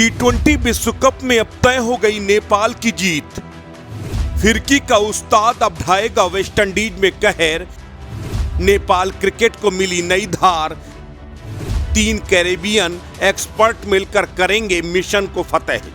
टी20 विश्व कप में अब तय हो गई नेपाल की जीत। फिरकी का उस्ताद अब ढाएगा वेस्टइंडीज में कहर। नेपाल क्रिकेट को मिली नई धार। 3 कैरेबियन एक्सपर्ट मिलकर करेंगे मिशन को फतेह।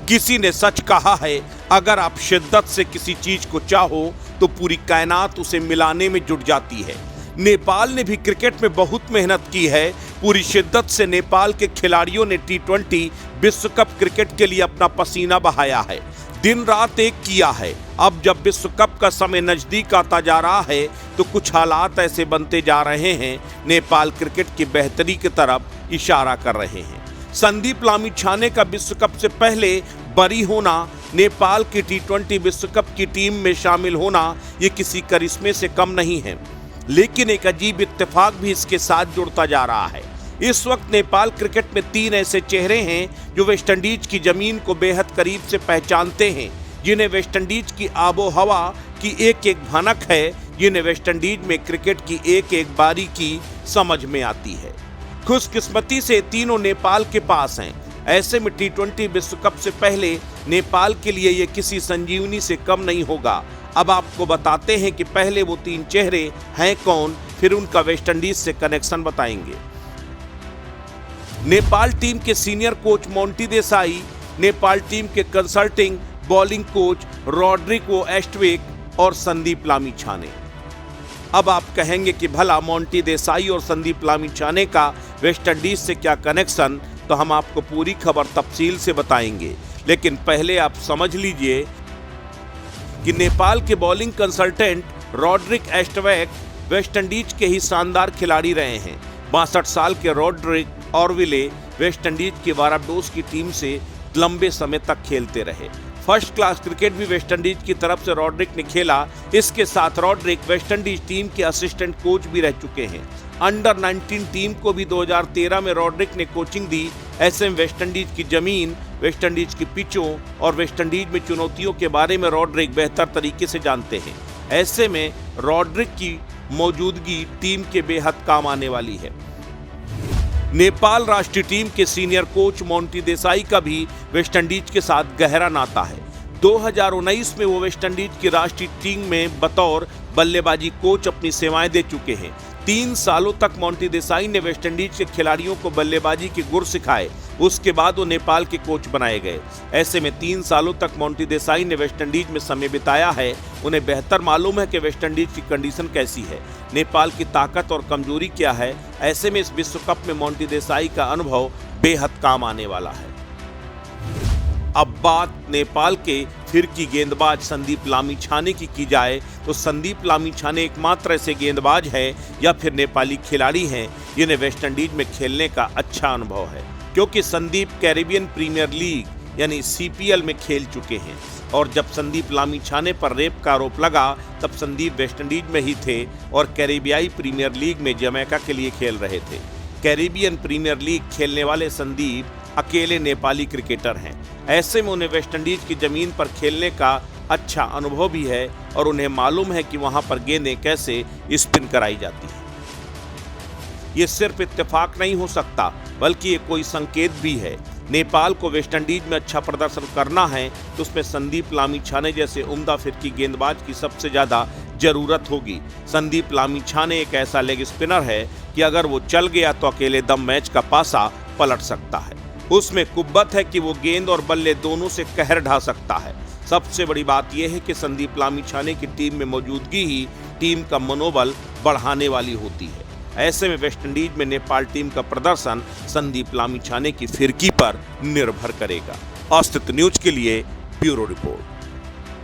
किसी ने सच कहा है, अगर आप शिद्दत से किसी चीज को चाहो तो पूरी कायनात उसे मिलाने में जुट जाती है। नेपाल ने भी क्रिकेट में बहुत मेहनत की है। पूरी शिद्दत से नेपाल के खिलाड़ियों ने टी20 विश्व कप क्रिकेट के लिए अपना पसीना बहाया है, दिन रात एक किया है। अब जब विश्व कप का समय नजदीक आता जा रहा है तो कुछ हालात ऐसे बनते जा रहे हैं, नेपाल क्रिकेट की बेहतरी की तरफ इशारा कर रहे हैं। संदीप लामिछाने का विश्व कप से पहले बरी होना, नेपाल की टी20 विश्व कप की टीम में शामिल होना, ये किसी करिश्मे से कम नहीं है। लेकिन एक अजीब इत्तेफाक भी इसके साथ जुड़ता जा रहा है। इस वक्त नेपाल क्रिकेट में 3 ऐसे चेहरे हैं जो वेस्टइंडीज की जमीन को बेहद करीब से पहचानते हैं, जिन्हें वेस्टइंडीज की आबो हवा की एक एक भनक है, जिन्हें वेस्टइंडीज में क्रिकेट की एक एक बारीकी समझ में आती है। खुशकिस्मती से तीनों नेपाल के पास हैं। ऐसे में टी20 विश्व कप से पहले नेपाल के लिए ये किसी संजीवनी से कम नहीं होगा। अब आपको बताते हैं कि पहले वो 3 चेहरे हैं कौन, फिर उनका वेस्टइंडीज से कनेक्शन बताएंगे। नेपाल टीम के senior coach Monty Desai, Nepal team के कंसल्टिंग बॉलिंग कोच रॉड्रिगो एस्टवेक और संदीप लामिछाने। अब आप कहेंगे कि भला मोंटी देसाई और संदीप लामिछाने का वेस्टइंडीज से क्या कनेक्शन, तो हम आपको पूरी खबर तफसील से बताएंगे। लेकिन पहले आप समझ लीजिए कि नेपाल के बॉलिंग कंसल्टेंट रॉड्रिग एस्टवेक वेस्टइंडीज के ही शानदार खिलाड़ी रहे हैं। 62 साल के रॉड्रिग ऑरविले वेस्टइंडीज की बारबाडोस की टीम से लंबे समय तक खेलते रहे। फर्स्ट क्लास क्रिकेट भी वेस्टइंडीज की तरफ से रॉड्रिग ने खेला। इसके साथ रॉड्रिग वेस्टइंडीज टीम के असिस्टेंट कोच भी रह चुके हैं। अंडर 19 टीम को भी 2013 में रॉड्रिग ने कोचिंग दी। ऐसे में वेस्टइंडीज की जमीन, वेस्टइंडीज की पिचों और वेस्टइंडीज में चुनौतियों के बारे में रॉड्रिग बेहतर तरीके से जानते हैं। ऐसे में रॉड्रिग की मौजूदगी टीम के बेहद काम आने वाली है। नेपाल राष्ट्रीय टीम के सीनियर कोच मोंटी देसाई का भी वेस्टइंडीज के साथ गहरा नाता है। 2019 में वो वेस्टइंडीज की राष्ट्रीय टीम में बतौर बल्लेबाजी कोच अपनी सेवाएं दे चुके हैं। 3 सालों तक मोंटी देसाई ने वेस्टइंडीज के खिलाड़ियों को बल्लेबाजी के गुर सिखाए। उसके बाद वो नेपाल के कोच बनाए गए। ऐसे में 3 सालों तक मोंटी देसाई ने वेस्टइंडीज में समय बिताया है। उन्हें बेहतर मालूम है कि वेस्टइंडीज की कंडीशन कैसी है, नेपाल की ताकत और कमजोरी क्या है। ऐसे में इस विश्व कप में मोंटी देसाई का अनुभव बेहद काम आने वाला है। अब बात नेपाल के फिरकी गेंदबाज संदीप लामिछाने की जाए तो संदीप लामिछाने एकमात्र ऐसे गेंदबाज है या फिर नेपाली खिलाड़ी हैं जिन्हें वेस्टइंडीज में खेलने का अच्छा अनुभव है, क्योंकि संदीप कैरेबियन प्रीमियर लीग यानी सीपीएल में खेल चुके हैं। और जब संदीप लामिछाने पर रेप का आरोप लगा तब संदीप वेस्टइंडीज में ही थे और कैरेबियाई प्रीमियर लीग में जमैका के लिए खेल रहे थे। कैरेबियन प्रीमियर लीग खेलने वाले संदीप अकेले नेपाली क्रिकेटर हैं। ऐसे में उन्हें वेस्टइंडीज की जमीन पर खेलने का अच्छा अनुभव भी है और उन्हें मालूम है कि वहां पर गेंदें कैसे स्पिन कराई जाती हैं। ये सिर्फ इत्तेफाक नहीं हो सकता, बल्कि ये कोई संकेत भी है। नेपाल को वेस्टइंडीज में अच्छा प्रदर्शन करना है तो उसमें संदीप लामिछाने जैसे उम्दा फिरकी गेंदबाज की सबसे ज़्यादा जरूरत होगी। संदीप लामिछाने एक ऐसा लेग स्पिनर है कि अगर वो चल गया तो अकेले दम मैच का पासा पलट सकता है। उसमें कुव्वत है कि वो गेंद और बल्ले दोनों से कहर ढा सकता है। सबसे बड़ी बात यह है कि संदीप लामिछाने की टीम में मौजूदगी ही टीम का मनोबल बढ़ाने वाली होती है। ऐसे में वेस्टइंडीज में नेपाल टीम का प्रदर्शन संदीप लामिछाने की फिरकी पर निर्भर करेगा। अस्तित्व न्यूज के लिए ब्यूरो रिपोर्ट।